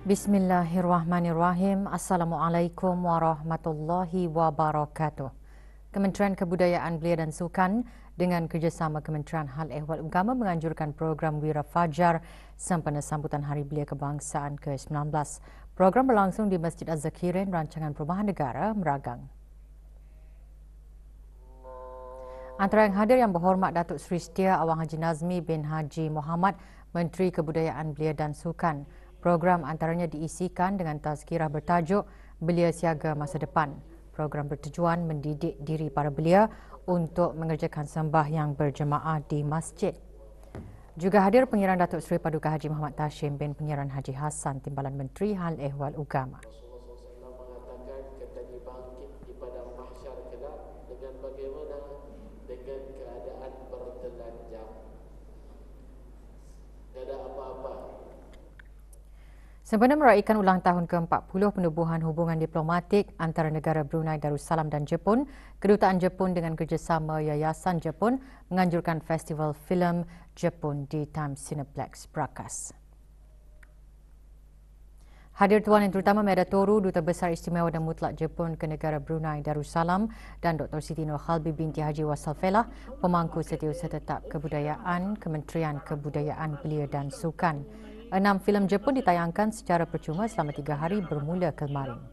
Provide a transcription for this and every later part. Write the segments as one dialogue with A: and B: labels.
A: Bismillahirrahmanirrahim. Assalamualaikum warahmatullahi wabarakatuh. Kementerian Kebudayaan Belia dan Sukan dengan kerjasama Kementerian Hal Ehwal Agama menganjurkan program Wira Fajar sempena sambutan Hari Belia Kebangsaan ke-19. Program berlangsung di Masjid Az-Zakirin, Rancangan Perumahan Negara, Meragang. Antara yang hadir yang berhormat Datuk Seri Setia Awang Haji Nazmi bin Haji Muhammad, Menteri Kebudayaan Belia dan Sukan. Program antaranya diisikan dengan tazkirah bertajuk Belia Siaga Masa Depan. Program bertujuan mendidik diri para belia untuk mengerjakan sembahyang berjemaah di masjid. Juga hadir Pengiran Datuk Seri Paduka Haji Muhammad Tashim bin Pengiran Haji Hassan Timbalan Menteri Hal Ehwal Agama.
B: Dengan keadaan bertelanjang. Tiada apa-apa.
A: Sempena meraihkan ulang tahun ke-40 penubuhan hubungan diplomatik antara negara Brunei Darussalam dan Jepun, Kedutaan Jepun dengan kerjasama Yayasan Jepun menganjurkan Festival Filem Jepun di Times Cineplex Brakas. Hadir Tuan Yang Terutama Meda Toru, Duta Besar Istimewa dan Mutlak Jepun ke negara Brunei Darussalam dan Dr. Siti Nurkhalbi binti Haji Wasal Felah, Pemangku Setiausaha Tetap Kebudayaan, Kementerian Kebudayaan Belia dan Sukan. 6 filem Jepun ditayangkan secara percuma selama 3 hari bermula kemarin.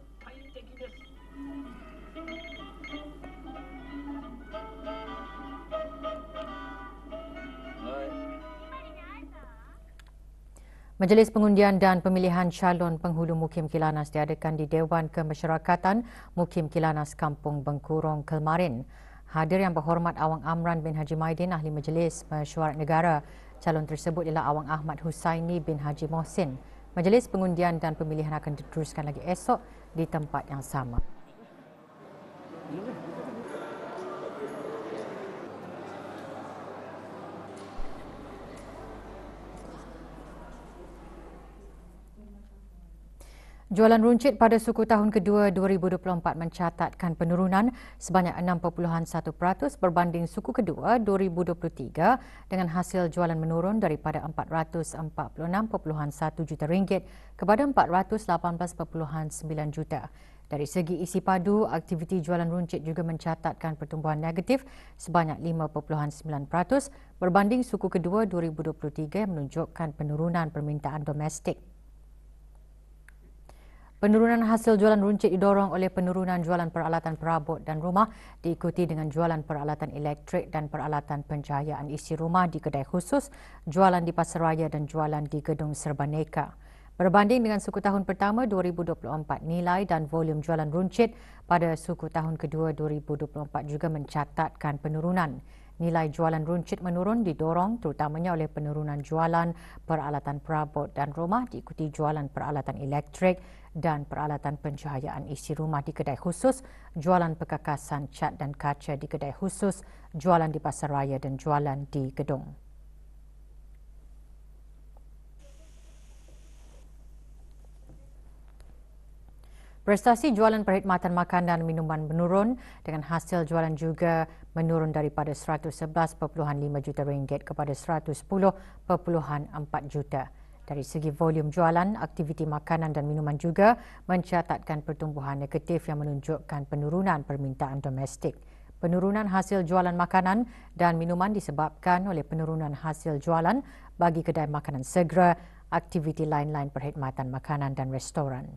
A: Majlis Pengundian dan Pemilihan Calon Penghulu Mukim Kilanas diadakan di Dewan Kemasyarakatan Mukim Kilanas Kampung Bengkurong, Kelmarin. Hadir yang berhormat Awang Amran bin Haji Maidin, Ahli Majlis Mesyuarat Negara. Calon tersebut ialah Awang Ahmad Husaini bin Haji Mohsin. Majlis Pengundian dan Pemilihan akan diteruskan lagi esok di tempat yang sama. Jualan runcit pada suku tahun kedua 2024 mencatatkan penurunan sebanyak 6.1% berbanding suku kedua 2023 dengan hasil jualan menurun daripada RM446.1 juta kepada RM418.9 juta. Dari segi isi padu, aktiviti jualan runcit juga mencatatkan pertumbuhan negatif sebanyak 5.9% berbanding suku kedua 2023 yang menunjukkan penurunan permintaan domestik. Penurunan hasil jualan runcit didorong oleh penurunan jualan peralatan perabot dan rumah diikuti dengan jualan peralatan elektrik dan peralatan pencahayaan isi rumah di kedai khusus, jualan di pasaraya dan jualan di gedung serbaneka. Berbanding dengan suku tahun pertama 2024, nilai dan volume jualan runcit pada suku tahun kedua 2024 juga mencatatkan penurunan. Nilai jualan runcit menurun didorong terutamanya oleh penurunan jualan peralatan perabot dan rumah diikuti jualan peralatan elektrik dan peralatan pencahayaan isi rumah di kedai khusus, jualan perkakasan cat dan kaca di kedai khusus, jualan di pasaraya dan jualan di gedung. Prestasi jualan perkhidmatan makanan dan minuman menurun dengan hasil jualan juga menurun daripada RM111.5 juta kepada RM110.4 juta. Dari segi volume jualan, aktiviti makanan dan minuman juga mencatatkan pertumbuhan negatif yang menunjukkan penurunan permintaan domestik. Penurunan hasil jualan makanan dan minuman disebabkan oleh penurunan hasil jualan bagi kedai makanan segera, aktiviti lain-lain perkhidmatan makanan dan restoran.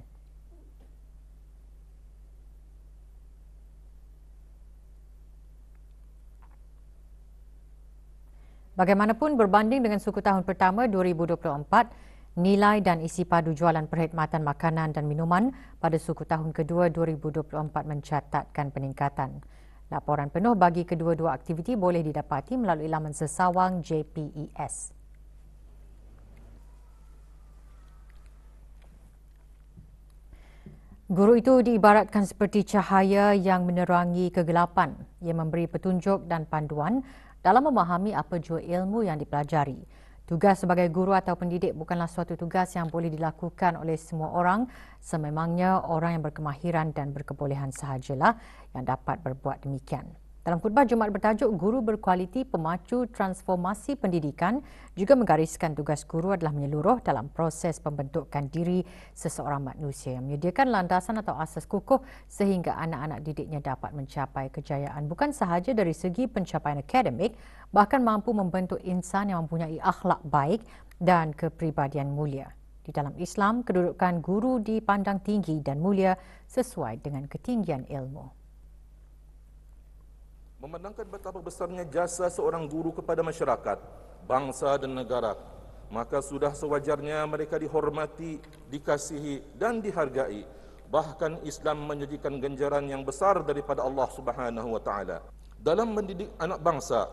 A: Bagaimanapun berbanding dengan suku tahun pertama 2024, nilai dan isi padu jualan perkhidmatan makanan dan minuman pada suku tahun kedua 2024 mencatatkan peningkatan. Laporan penuh bagi kedua-dua aktiviti boleh didapati melalui laman sesawang JPES. Guru itu diibaratkan seperti cahaya yang menerangi kegelapan. Ia memberi petunjuk dan panduan dalam memahami apa jua ilmu yang dipelajari. Tugas sebagai guru atau pendidik bukanlah suatu tugas yang boleh dilakukan oleh semua orang. Sememangnya orang yang berkemahiran dan berkebolehan sahajalah yang dapat berbuat demikian. Dalam khutbah Jumaat bertajuk Guru Berkualiti Pemacu Transformasi Pendidikan juga menggariskan tugas guru adalah menyeluruh dalam proses pembentukan diri seseorang manusia yang menyediakan landasan atau asas kukuh sehingga anak-anak didiknya dapat mencapai kejayaan bukan sahaja dari segi pencapaian akademik, bahkan mampu membentuk insan yang mempunyai akhlak baik dan kepribadian mulia. Di dalam Islam, kedudukan guru dipandang tinggi dan mulia sesuai dengan ketinggian ilmu.
C: Memandangkan betapa besarnya jasa seorang guru kepada masyarakat, bangsa dan negara, maka sudah sewajarnya mereka dihormati, dikasihi dan dihargai. Bahkan Islam menjanjikan ganjaran yang besar daripada Allah Subhanahu wa taala. Dalam mendidik anak bangsa,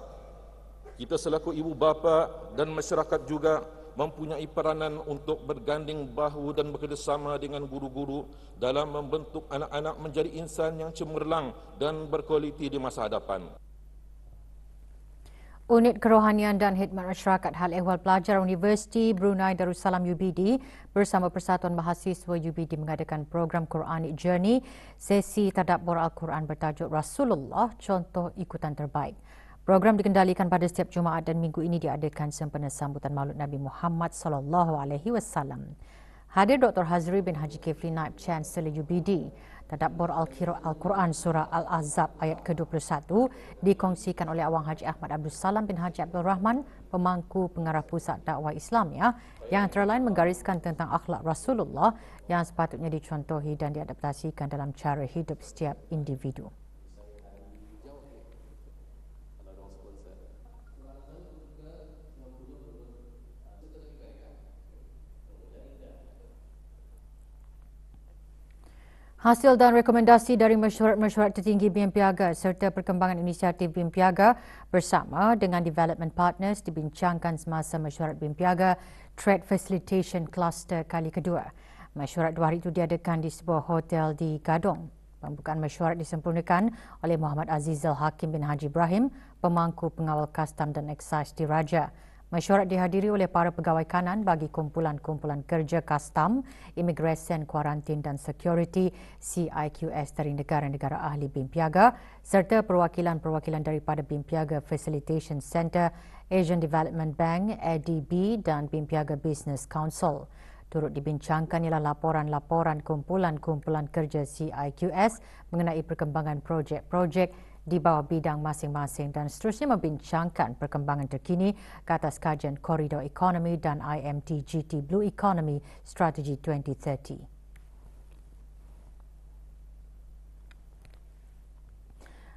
C: kita selaku ibu bapa dan masyarakat juga mempunyai peranan untuk berganding bahu dan bekerjasama dengan guru-guru dalam membentuk anak-anak menjadi insan yang cemerlang dan berkualiti di masa hadapan.
A: Unit Kerohanian dan Khidmat Masyarakat Hal Ehwal Pelajar Universiti Brunei Darussalam UBD bersama Persatuan Mahasiswa UBD mengadakan program Quranic Journey, sesi tadabbur Al-Quran bertajuk Rasulullah, contoh ikutan terbaik. Program dikendalikan pada setiap Jumaat dan minggu ini diadakan sempena sambutan Maulid Nabi Muhammad SAW. Hadir Dr. Hazri bin Haji Kifli, Naib Chancellor UBD. Tadabbur Al-Quran Surah Al-Ahzab ayat ke-21 dikongsikan oleh Awang Haji Ahmad Abdul Salam bin Haji Abdul Rahman, pemangku pengarah Pusat Dakwah Islamiyah, yang antara lain menggariskan tentang akhlak Rasulullah yang sepatutnya dicontohi dan diadaptasikan dalam cara hidup setiap individu. Hasil dan rekomendasi dari mesyuarat tertinggi BIM Piaga serta perkembangan inisiatif BIM Piaga bersama dengan development partners dibincangkan semasa mesyuarat BIM Piaga Trade Facilitation Cluster kali kedua. Mesyuarat 2 hari itu diadakan di sebuah hotel di Gadong. Pembukaan mesyuarat disempurnakan oleh Muhammad Azizul Hakim bin Haji Ibrahim, pemangku pengawal kastam dan eksais di Raja. Mesyuarat dihadiri oleh para pegawai kanan bagi kumpulan-kumpulan kerja kastam, imigresen, kuarantin dan security CIQS dari negara-negara ahli BIM Piaga serta perwakilan-perwakilan daripada BIM Piaga Facilitation Centre, Asian Development Bank, ADB dan BIM Piaga Business Council. Turut dibincangkan ialah laporan-laporan kumpulan-kumpulan kerja CIQS mengenai perkembangan projek-projek di bawah bidang masing-masing dan seterusnya membincangkan perkembangan terkini ke atas kajian Koridor Ekonomi dan IMT-GT Blue Economy Strategy 2030.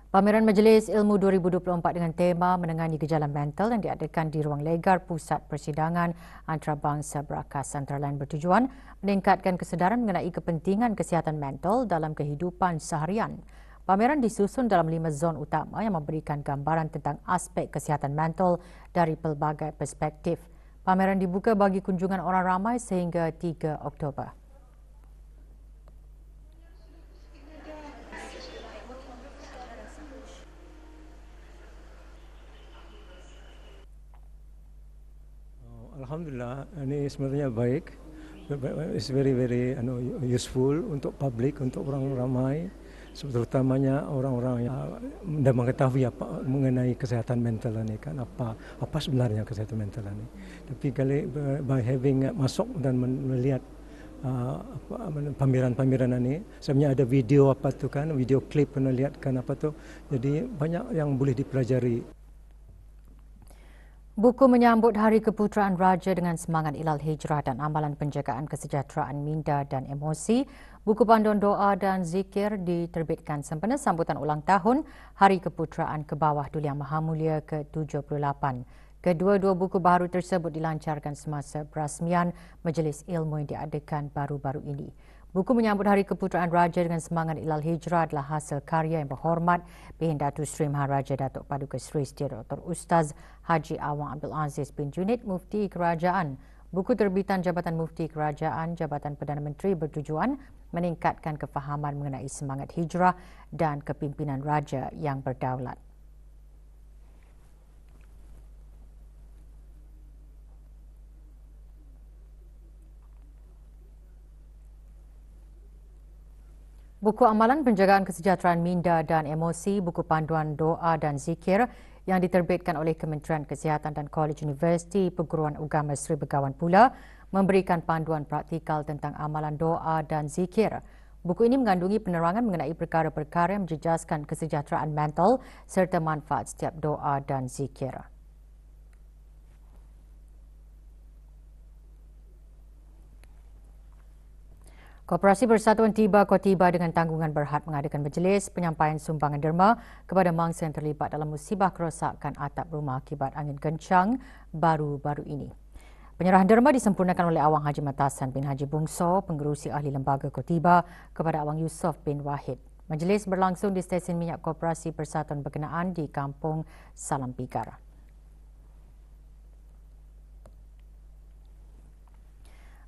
A: Pameran Majlis Ilmu 2024 dengan tema Menangani Gejala Mental yang diadakan di Ruang Legar Pusat Persidangan Antarabangsa Berakas antara lain bertujuan meningkatkan kesedaran mengenai kepentingan kesihatan mental dalam kehidupan seharian. Pameran disusun dalam 5 zon utama yang memberikan gambaran tentang aspek kesihatan mental dari pelbagai perspektif. Pameran dibuka bagi kunjungan orang ramai sehingga 3 Oktober.
D: Alhamdulillah, ini sebenarnya baik. It's very useful untuk publik, untuk orang ramai. Terutamanya orang-orang yang dah mengetahui apa mengenai kesihatan mental ini kan, apa sebenarnya kesihatan mental ini. Tapi kali by having masuk dan melihat pameran-pameran ini, sebenarnya ada video apa tu kan, video klip pernah lihat kan apa tu. Jadi banyak yang boleh dipelajari.
A: Buku menyambut Hari Keputeraan Raja dengan semangat ilal hijrah dan amalan penjagaan kesejahteraan minda dan emosi. Buku panduan doa dan zikir diterbitkan sempena sambutan ulang tahun Hari Keputeraan ke bawah Duli Yang Maha Mulia ke-78. Kedua-dua buku baru tersebut dilancarkan semasa perasmian Majlis Ilmu yang diadakan baru-baru ini. Buku menyambut Hari Keputeraan Raja dengan semangat ilal hijrah adalah hasil karya yang berhormat Bihin Datuk Seri Maharaja Datuk Paduka Seri Setia Dr. Ustaz Haji Awang Abdul Aziz bin Junid Mufti Kerajaan. Buku terbitan Jabatan Mufti Kerajaan, Jabatan Perdana Menteri bertujuan meningkatkan kefahaman mengenai semangat hijrah dan kepimpinan raja yang berdaulat. Buku Amalan Penjagaan Kesejahteraan Minda dan Emosi, buku panduan doa dan zikir yang diterbitkan oleh Kementerian Kesihatan dan Kolej Universiti Perguruan Agama Seri Begawan pula memberikan panduan praktikal tentang amalan doa dan zikir. Buku ini mengandungi penerangan mengenai perkara-perkara yang menjejaskan kesejahteraan mental serta manfaat setiap doa dan zikir. Koperasi Persatuan Tiba Kotiba dengan tanggungan berhad mengadakan majlis penyampaian sumbangan derma kepada mangsa yang terlibat dalam musibah kerosakan atap rumah akibat angin kencang baru-baru ini. Penyerahan derma disempurnakan oleh Awang Haji Matasan bin Haji Bungso, Pengerusi Ahli Lembaga Kotiba, kepada Awang Yusof bin Wahid. Majlis berlangsung di stesen minyak Koperasi Persatuan berkenaan di Kampung Salam Pigar.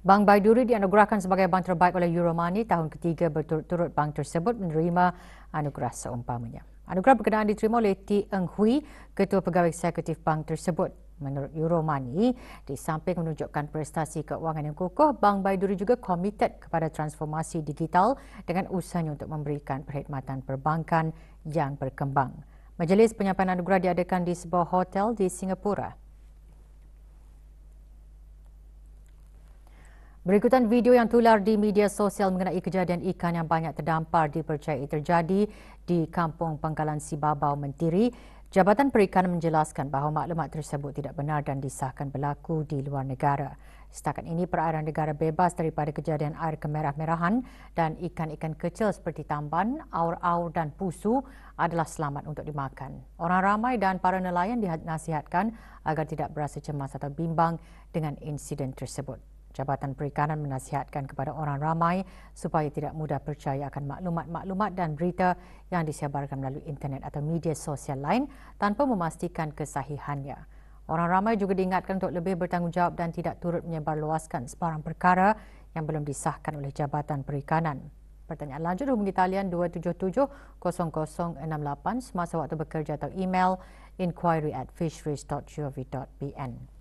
A: Bank Baiduri dianugerahkan sebagai bank terbaik oleh Euromoney tahun ketiga berturut-turut bank tersebut menerima anugerah seumpamanya. Anugerah berkenaan diterima oleh T. Eng Hui, Ketua Pegawai Eksekutif bank tersebut. Menurut Euromoney, di samping menunjukkan prestasi keuangan yang kukuh, Bank Baiduri juga komited kepada transformasi digital dengan usahanya untuk memberikan perkhidmatan perbankan yang berkembang. Majlis penyampaian anugerah diadakan di sebuah hotel di Singapura. Berikutan video yang tular di media sosial mengenai kejadian ikan yang banyak terdampar dipercayai terjadi di Kampung Pangkalan Sibabau, Mentiri. Jabatan Perikanan menjelaskan bahawa maklumat tersebut tidak benar dan disahkan berlaku di luar negara. Setakat ini, perairan negara bebas daripada kejadian air kemerah-merahan dan ikan-ikan kecil seperti tamban, aur-aur dan pusu adalah selamat untuk dimakan. Orang ramai dan para nelayan dinasihatkan agar tidak berasa cemas atau bimbang dengan insiden tersebut. Jabatan Perikanan menasihatkan kepada orang ramai supaya tidak mudah percaya akan maklumat-maklumat dan berita yang disebarkan melalui internet atau media sosial lain tanpa memastikan kesahihannya. Orang ramai juga diingatkan untuk lebih bertanggungjawab dan tidak turut menyebarluaskan sebarang perkara yang belum disahkan oleh Jabatan Perikanan. Pertanyaan lanjut hubungi talian 277-0068 semasa waktu bekerja atau email inquiry@fisheries.gov.bn.